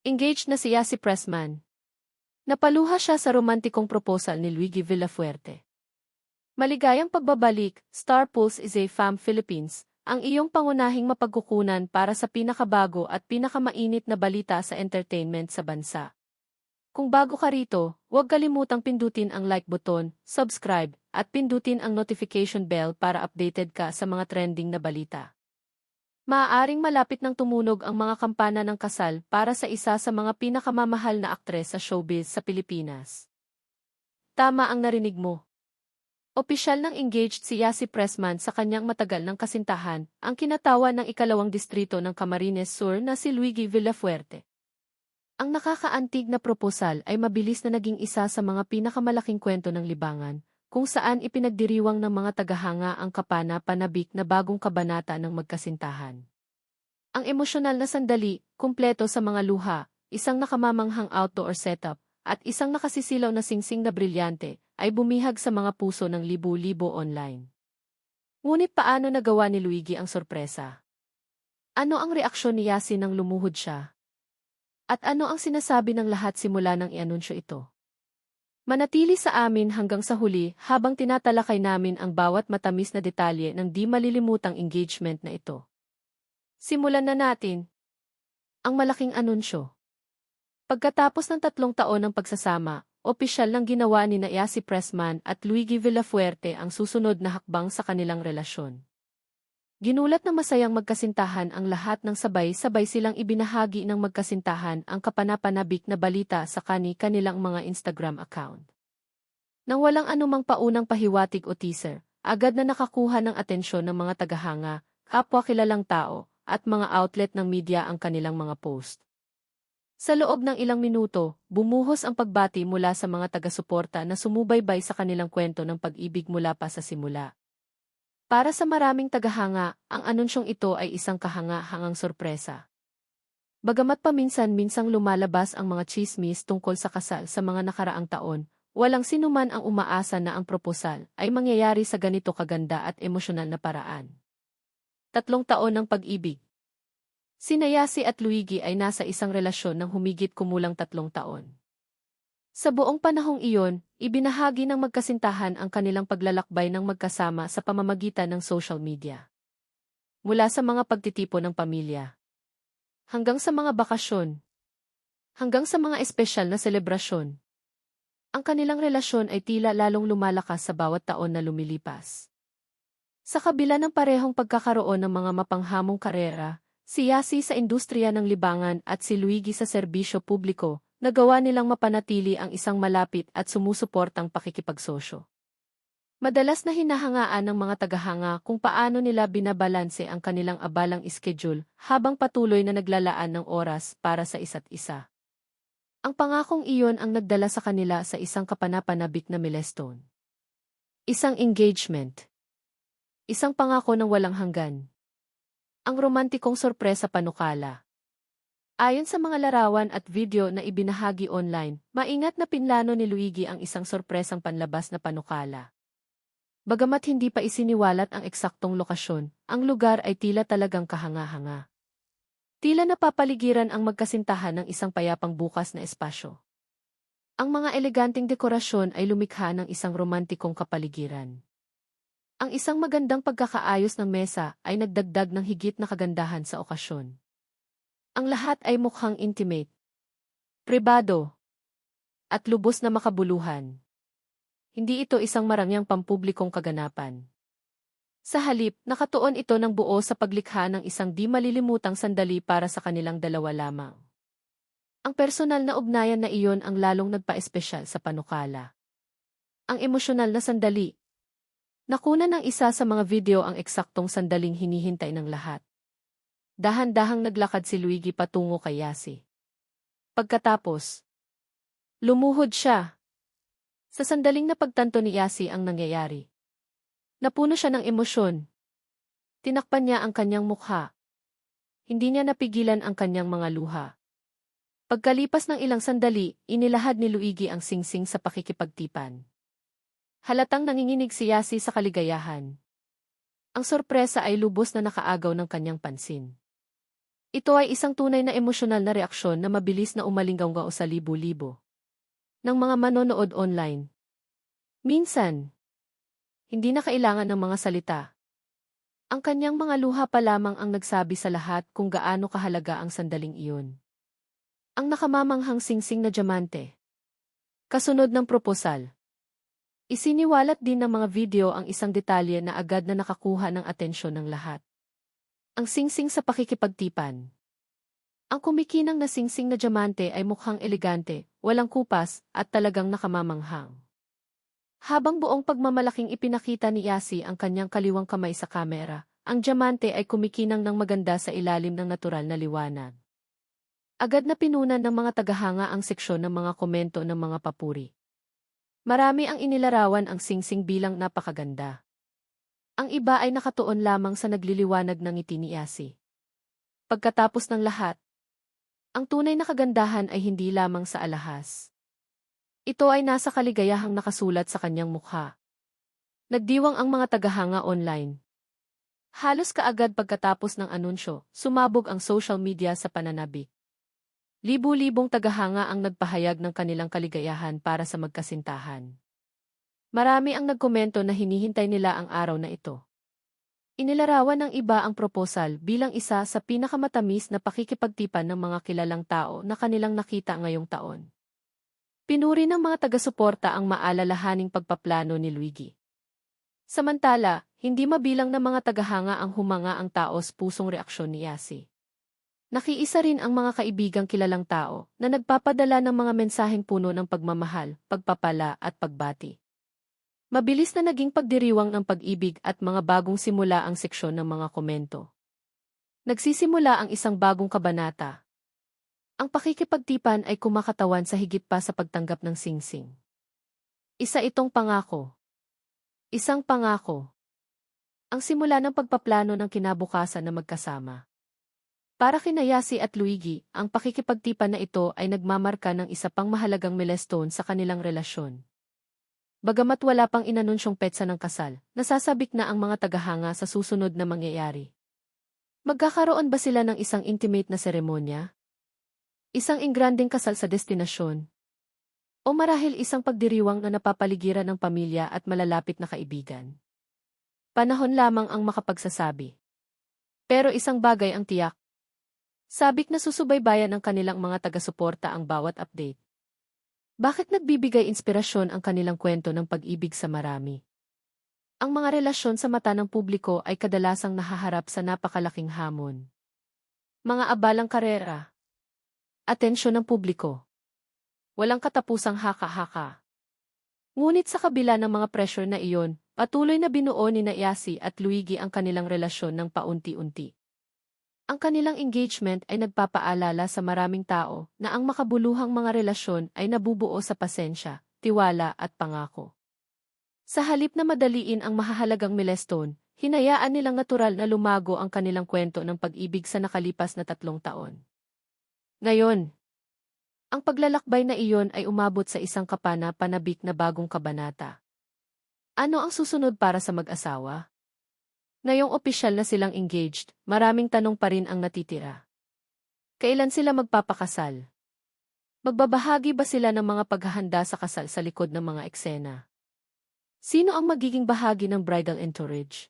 Engaged na si Yasi Pressman. Napaluha siya sa romantikong proposal ni Luigi Villafuerte. Maligayang pagbabalik, Star Pulse is a Fam Philippines, ang iyong pangunahing mapagkukunan para sa pinakabago at pinakamainit na balita sa entertainment sa bansa. Kung bago ka rito, huwag kalimutang pindutin ang like button, subscribe, at pindutin ang notification bell para updated ka sa mga trending na balita. Maaaring malapit nang tumunog ang mga kampana ng kasal para sa isa sa mga pinakamamahal na aktres sa showbiz sa Pilipinas. Tama ang narinig mo. Opisyal ng engaged si Yasi Pressman sa kanyang matagal ng kasintahan, ang kinatawan ng ikalawang distrito ng Camarines Sur na si Luigi Villafuerte. Ang nakakaantig na proposal ay mabilis na naging isa sa mga pinakamalaking kwento ng libangan, kung saan ipinagdiriwang ng mga tagahanga ang kapana-panabik na bagong kabanata ng magkasintahan. Ang emosyonal na sandali, kumpleto sa mga luha, isang nakamamanghang outdoor setup, at isang nakasisilaw na singsing na brilyante, ay bumihag sa mga puso ng libu-libo online. Ngunit paano nagawa ni Luigi ang sorpresa? Ano ang reaksyon ni Yasi nang lumuhod siya? At ano ang sinasabi ng lahat simula nang i-anunsyo ito? Manatili sa amin hanggang sa huli habang tinatalakay namin ang bawat matamis na detalye ng di malilimutang engagement na ito. Simulan na natin. Ang malaking anunsyo. Pagkatapos ng 3 taon ng pagsasama, opisyal lang ginawa ni Yasi Pressman at Luigi Villafuerte ang susunod na hakbang sa kanilang relasyon. Ginulat ng masayang magkasintahan ang lahat ng sabay-sabay silang ibinahagi ng magkasintahan ang kapanapanabik na balita sa kanilang mga Instagram account. Nang walang anumang paunang pahiwatig o teaser, agad na nakakuha ng atensyon ng mga tagahanga, kapwa kilalang tao, at mga outlet ng media ang kanilang mga post. Sa loob ng ilang minuto, bumuhos ang pagbati mula sa mga taga-suporta na sumubaybay sa kanilang kwento ng pag-ibig mula pa sa simula. Para sa maraming tagahanga, ang anunsyong ito ay isang kahanga-hangang sorpresa. Bagamat paminsan-minsang lumalabas ang mga tsismis tungkol sa kasal sa mga nakaraang taon, walang sinuman ang umaasa na ang proposal ay mangyayari sa ganito kaganda at emosyonal na paraan. 3 taon ng pag-ibig. Sina Yasi at Luigi ay nasa isang relasyon ng humigit kumulang 3 taon. Sa buong panahong iyon, ibinahagi ng magkasintahan ang kanilang paglalakbay ng magkasama sa pamamagitan ng social media. Mula sa mga pagtitipon ng pamilya, hanggang sa mga bakasyon, hanggang sa mga espesyal na selebrasyon. Ang kanilang relasyon ay tila lalong lumalakas sa bawat taon na lumilipas. Sa kabila ng parehong pagkakaroon ng mga mapanghamong karera, si Yasi sa industriya ng libangan at si Luigi sa serbisyo publiko, nagawa nilang mapanatili ang isang malapit at sumusuportang pakikipagsosyo. Madalas na hinahangaan ng mga tagahanga kung paano nila binabalanse ang kanilang abalang schedule habang patuloy na naglalaan ng oras para sa isa't isa. Ang pangakong iyon ang nagdala sa kanila sa isang kapanapanabik na milestone. Isang engagement. Isang pangako ng walang hanggan. Ang romantikong sorpresa panukala. Ayon sa mga larawan at video na ibinahagi online, maingat na pinlano ni Luigi ang isang sorpresang panlabas na panukala. Bagamat hindi pa isiniwalat ang eksaktong lokasyon, ang lugar ay tila talagang kahanga-hanga. Tila napapaligiran ang magkasintahan ng isang payapang bukas na espasyo. Ang mga eleganteng dekorasyon ay lumikha ng isang romantikong kapaligiran. Ang isang magandang pagkakaayos ng mesa ay nagdagdag ng higit na kagandahan sa okasyon. Ang lahat ay mukhang intimate, pribado, at lubos na makabuluhan. Hindi ito isang marangyang pampublikong kaganapan. Sa halip, nakatuon ito ng buo sa paglikha ng isang di malilimutang sandali para sa kanilang dalawa lamang. Ang personal na ugnayan na iyon ang lalong nagpa-espesyal sa panukala. Ang emosyonal na sandali. Nakunan ng isa sa mga video ang eksaktong sandaling hinihintay ng lahat. Dahan-dahang naglakad si Luigi patungo kay Yasi. Pagkatapos, lumuhod siya. Sa sandaling napagtanto ni Yasi ang nangyayari. Napuno siya ng emosyon. Tinakpan niya ang kanyang mukha. Hindi niya napigilan ang kanyang mga luha. Pagkalipas ng ilang sandali, inilahad ni Luigi ang singsing sa pakikipagtipan. Halatang nanginginig si Yasi sa kaligayahan. Ang sorpresa ay lubos na nakaagaw ng kanyang pansin. Ito ay isang tunay na emosyonal na reaksyon na mabilis na umalinggaw sa libo-libo ng mga manonood online. Minsan, hindi na kailangan ng mga salita. Ang kanyang mga luha pa lamang ang nagsabi sa lahat kung gaano kahalaga ang sandaling iyon. Ang nakamamanghang singsing na diamante. Kasunod ng proposal. Isiniwalat din ng mga video ang isang detalye na agad na nakakuha ng atensyon ng lahat. Ang singsing sa pakikipagtipan. Ang kumikinang na singsing na diamante ay mukhang elegante, walang kupas, at talagang nakamamanghang. Habang buong pagmamalaking ipinakita ni Yasi ang kanyang kaliwang kamay sa kamera, ang diamante ay kumikinang ng maganda sa ilalim ng natural na liwanag. Agad na pinunan ng mga tagahanga ang seksyon ng mga komento ng mga papuri. Marami ang inilarawan ang singsing bilang napakaganda. Ang iba ay nakatuon lamang sa nagliliwanag ng ngiti ni Yasi. Pagkatapos ng lahat, ang tunay na kagandahan ay hindi lamang sa alahas. Ito ay nasa kaligayahang nakasulat sa kanyang mukha. Nagdiwang ang mga tagahanga online. Halos kaagad pagkatapos ng anunsyo, sumabog ang social media sa pananabik. Libu-libong tagahanga ang nagpahayag ng kanilang kaligayahan para sa magkasintahan. Marami ang nagkomento na hinihintay nila ang araw na ito. Inilarawan ng iba ang proposal bilang isa sa pinakamatamis na pakikipagtipan ng mga kilalang tao na kanilang nakita ngayong taon. Pinuri ng mga taga-suporta ang maalalahaning pagpaplano ni Luigi. Samantala, hindi mabilang na mga tagahanga ang humanga ang taos-pusong reaksyon ni Yasi. Nakiisa rin ang mga kaibigang kilalang tao na nagpapadala ng mga mensaheng puno ng pagmamahal, pagpapala at pagbati. Mabilis na naging pagdiriwang ng pag-ibig at mga bagong simula ang seksyon ng mga komento. Nagsisimula ang isang bagong kabanata. Ang pakikipagtipan ay kumakatawan sa higit pa sa pagtanggap ng singsing. Isa itong pangako. Isang pangako. Ang simula ng pagpaplano ng kinabukasan na magkasama. Para kina Yasi at Luigi, ang pakikipagtipan na ito ay nagmamarka ng isa pang mahalagang milestone sa kanilang relasyon. Bagamat wala pang inanunsyong petsa ng kasal, nasasabik na ang mga tagahanga sa susunod na mangyayari. Magkakaroon ba sila ng isang intimate na seremonya? Isang ingranding kasal sa destinasyon? O marahil isang pagdiriwang na napapaligiran ng pamilya at malalapit na kaibigan? Panahon lamang ang makapagsasabi. Pero isang bagay ang tiyak. Sabik na susubaybayan ng kanilang mga taga-suporta ang bawat update. Bakit nagbibigay inspirasyon ang kanilang kwento ng pag-ibig sa marami? Ang mga relasyon sa mata ng publiko ay kadalasang nahaharap sa napakalaking hamon. Mga abalang karera. Atensyon ng publiko. Walang katapusang haka-haka. Ngunit sa kabila ng mga pressure na iyon, patuloy na binuo ni Yasi at Luigi ang kanilang relasyon ng paunti-unti. Ang kanilang engagement ay nagpapaalala sa maraming tao na ang makabuluhang mga relasyon ay nabubuo sa pasensya, tiwala at pangako. Sa halip na madaliin ang mahahalagang milestone, hinayaan nilang natural na lumago ang kanilang kwento ng pag-ibig sa nakalipas na 3 taon. Ngayon, ang paglalakbay na iyon ay umabot sa isang kapana-panabik na bagong kabanata. Ano ang susunod para sa mag-asawa? Ngayong opisyal na silang engaged, maraming tanong pa rin ang natitira. Kailan sila magpapakasal? Magbabahagi ba sila ng mga paghahanda sa kasal sa likod ng mga eksena? Sino ang magiging bahagi ng bridal entourage?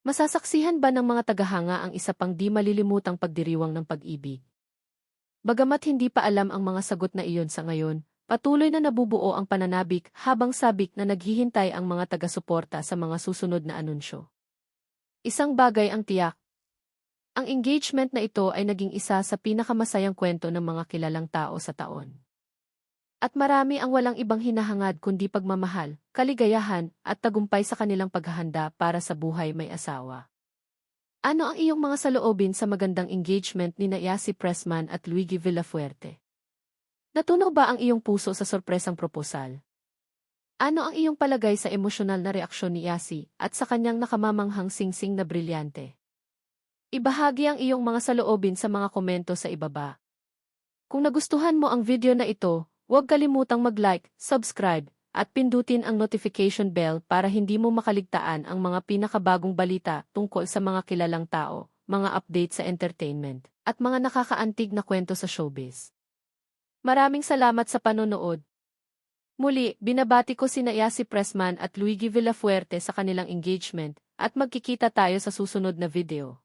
Masasaksihan ba ng mga tagahanga ang isa pang di malilimutang pagdiriwang ng pag-ibig? Bagamat hindi pa alam ang mga sagot na iyon sa ngayon, patuloy na nabubuo ang pananabik habang sabik na naghihintay ang mga taga-suporta sa mga susunod na anunsyo. Isang bagay ang tiyak. Ang engagement na ito ay naging isa sa pinakamasayang kwento ng mga kilalang tao sa taon. At marami ang walang ibang hinahangad kundi pagmamahal, kaligayahan, at tagumpay sa kanilang paghahanda para sa buhay may asawa. Ano ang iyong mga saloobin sa magandang engagement ni Yasi Pressman at Luigi Villafuerte? Natunaw ba ang iyong puso sa sorpresang proposal? Ano ang iyong palagay sa emosyonal na reaksyon ni Yasi at sa kanyang nakamamanghang singsing na brilyante? Ibahagi ang iyong mga saloobin sa mga komento sa ibaba. Kung nagustuhan mo ang video na ito, huwag kalimutang mag-like, subscribe, at pindutin ang notification bell para hindi mo makaligtaan ang mga pinakabagong balita tungkol sa mga kilalang tao, mga update sa entertainment, at mga nakakaantig na kwento sa showbiz. Maraming salamat sa panonood. Muli, binabati ko sina Yasi Pressman at Luigi Villafuerte sa kanilang engagement, at magkikita tayo sa susunod na video.